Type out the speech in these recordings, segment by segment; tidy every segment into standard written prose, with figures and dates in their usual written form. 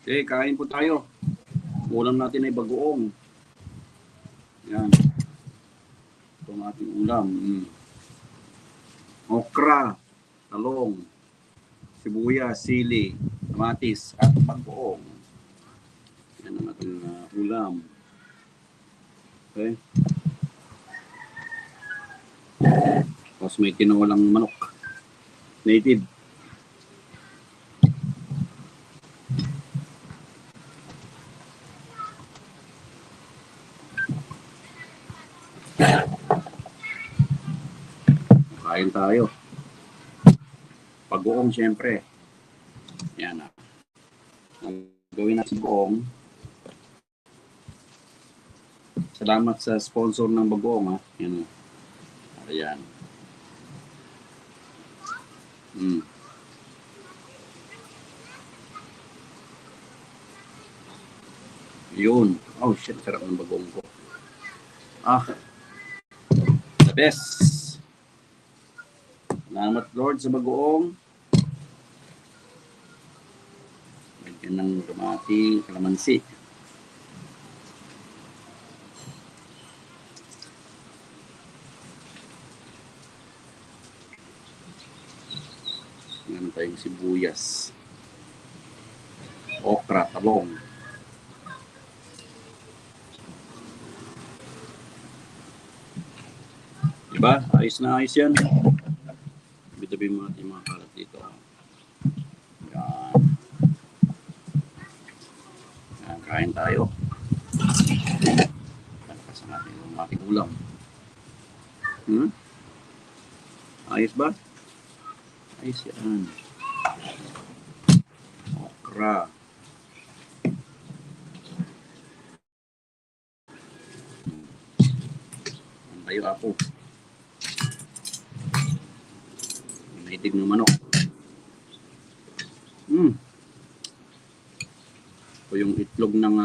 Okay, kain po tayo. Ulam natin ay bagoong. Yan. Ito ang ating ulam. Okra, talong, sibuyas, sili, kamatis, at bagoong. Yan ang ating ulam. Okay. Tapos may tinolang manok. Native. Kain tayo. Bagoong syempre. Yan na. Ang gawin natin bagoong. Salamat sa sponsor ng bagoong ha. Yan. Ayan. Yun. Oh shit, sarap ng bagoong ko. The best. Salamat Lord sa bagoong. Lagyan ng kamati, kalamansi. Meron tayong sibuyas. Okra, talong. Diba? Ayos na ayos yan. Tabi-tabi mo natin mga kalat dito. Yan. Yan, kain tayo. Palakas natin yung ating ulam. Ayos ba? Ayos yan. Okra. Tayo ako. Native ng manok. Ito yung itlog ng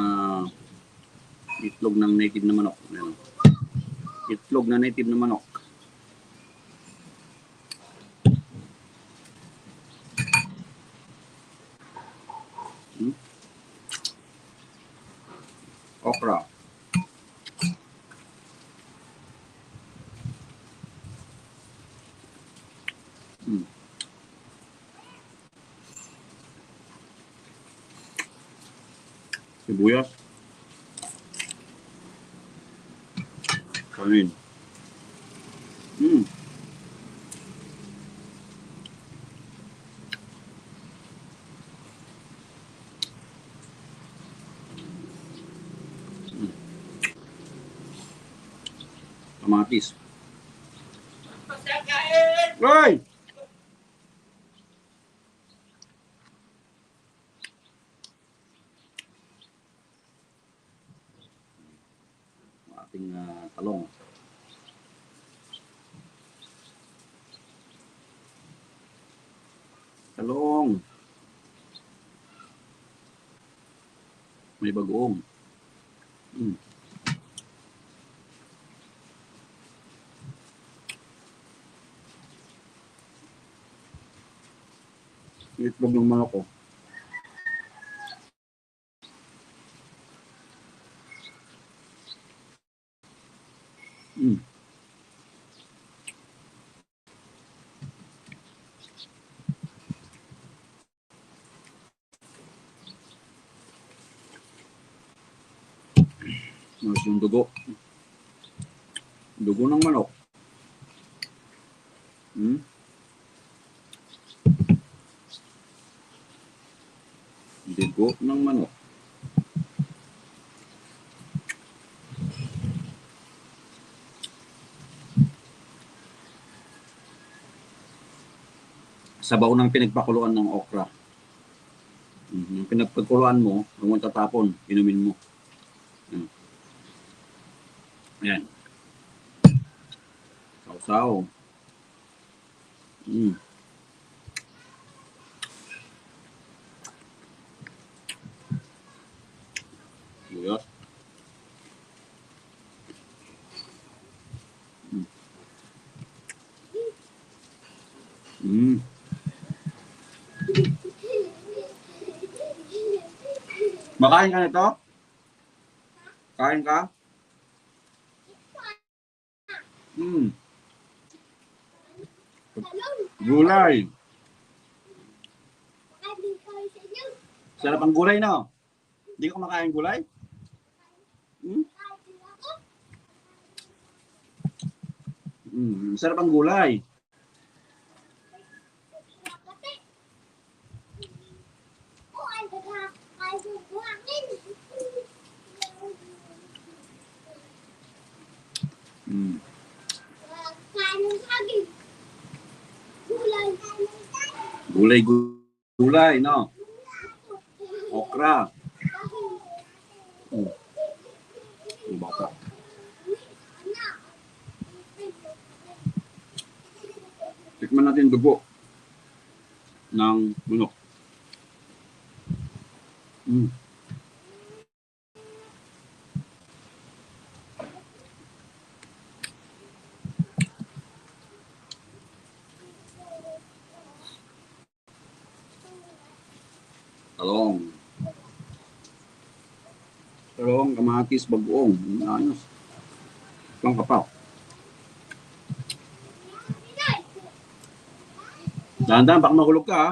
native na manok. Ayan. Itlog na native na manok. Okra. Sibuyas. Kanin. Kamatis. Right. Ating talong. Talong. May bagoong. Itlog ng manok ko. Yung dugo. Dugo ng manok. Dugo ng manok. Sabaw ng pinagpakuluan ng okra. Yung pinagpakuluan mo, huwag mong tatapon, inumin mo. Ayan. Sausaw. Buyos. Makain ka nito? Kain ka? Hmm. Gulay. Sarap ang gulay, no? Hindi ko kumakain gulay? Hmm? Sarap ang gulay. Gulay, gulay, no? Okra. Baka. Tikman natin dugo ng manok. Talong. Talong, kamatis, bagoong. Ayos. Pang kapaw. Dahan-dahan, baka mahulog ka, ha?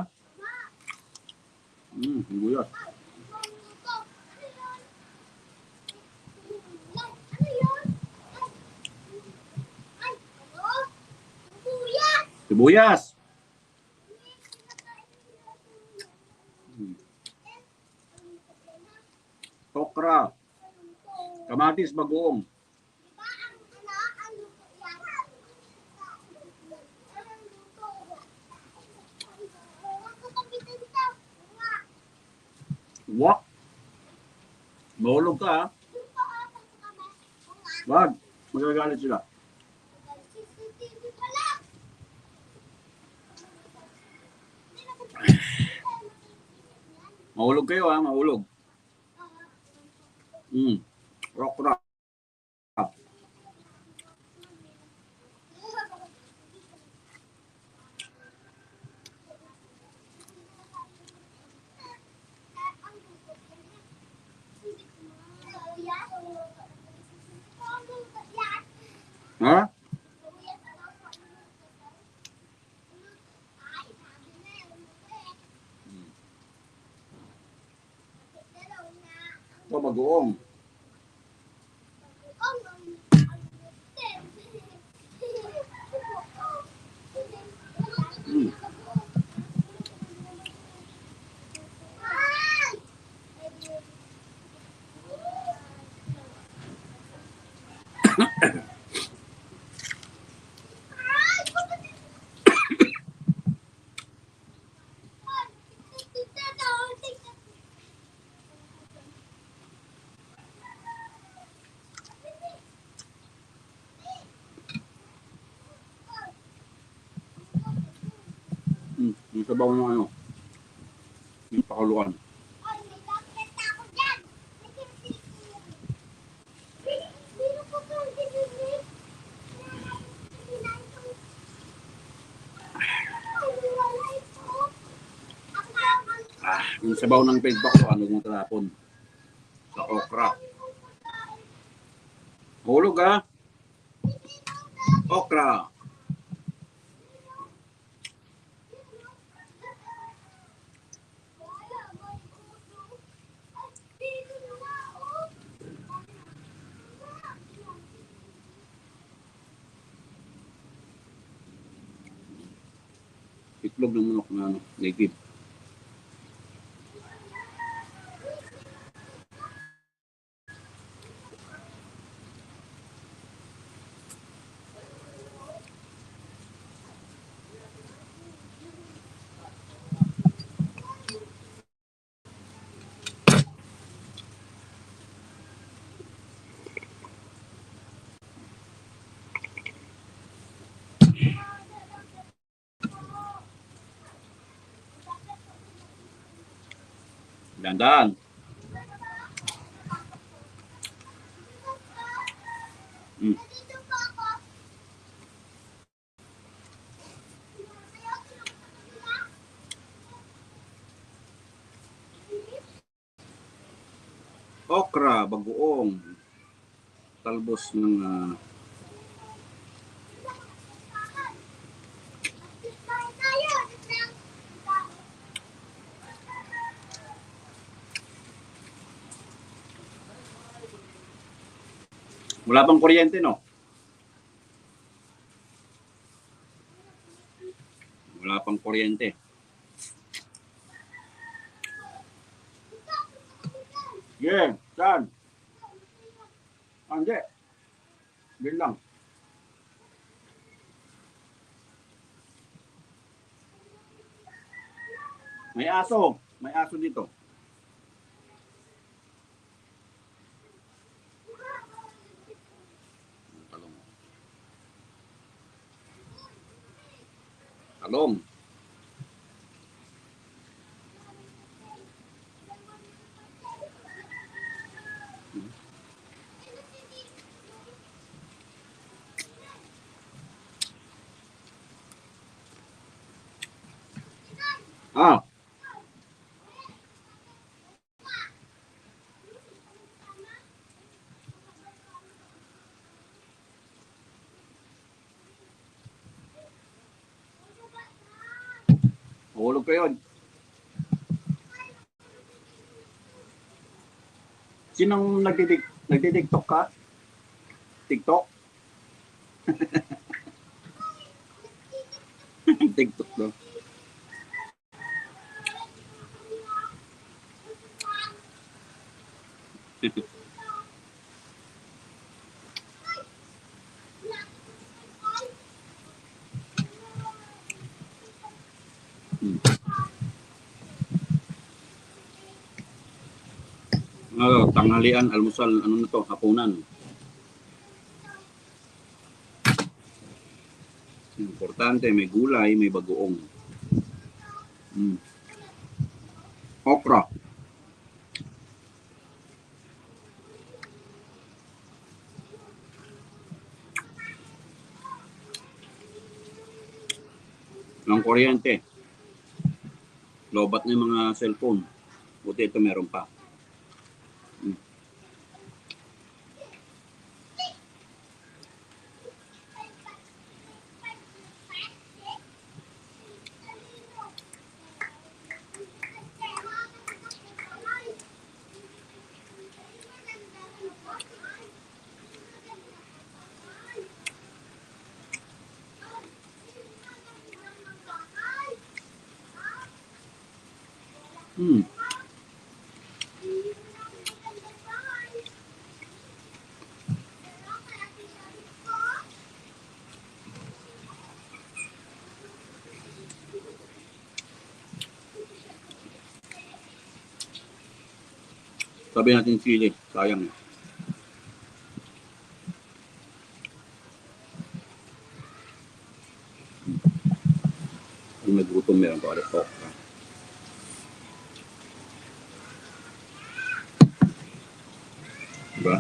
Guyot. Sibuyas. Okra. Kamatis, bagoong. Wak. Mahulog ka, ha? Wag. Magagalit sila. Mahulog kayo, ha? Mahulog. Okra. Ha? Ito, bagoong. Yung sabaw ng ano. Yung pakuluan. Yung sabaw ng feedback ko, ano mong talapon? Sa okra. Hulog, ha? Okra. Itlog ng manok na ano, native. Dandan. okra, bagoong, talbos ng wala pang kuryente, no? Wala pang kuryente. Yeah, saan? Hindi. Yun lang. May aso. May aso dito. Talong. Talong. Ah. Hulog ko yun. Sinong nagtitiktok ka? TikTok? TikTok daw. Tanghalian, almusal, ano na to, hapunan. Importante, may gulay, may bagoong. Okra. Ng kuryente. Lobat na yung mga cellphone. Buti ito meron pa. Sabi natin sili, sayang. Kung nagutom meron ko arit okra. Diba?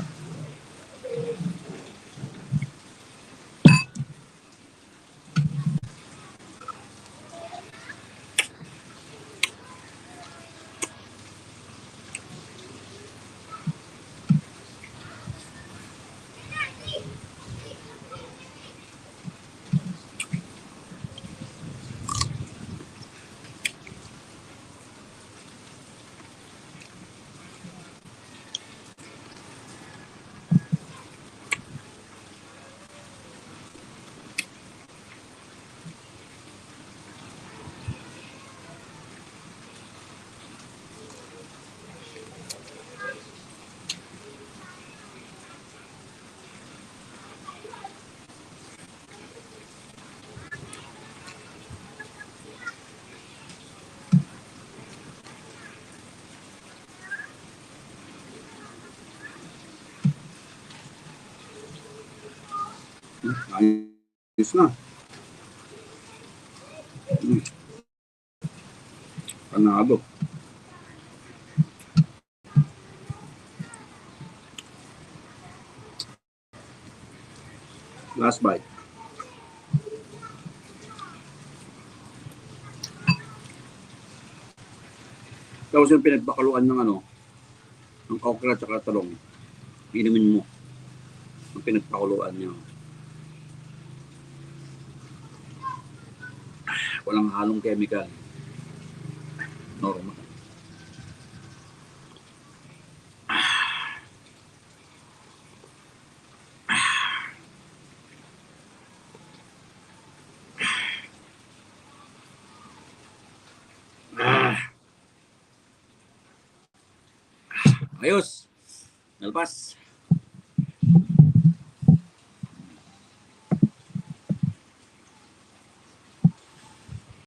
Ayos na. Panalo. Last bite. Tapos yung pinagpakaluan ng ano, Ang okra at saka talong. Inumin mo. Ang pinagpakuluan niyo. Walang halong chemical. Normal. Ayos. Nalpas.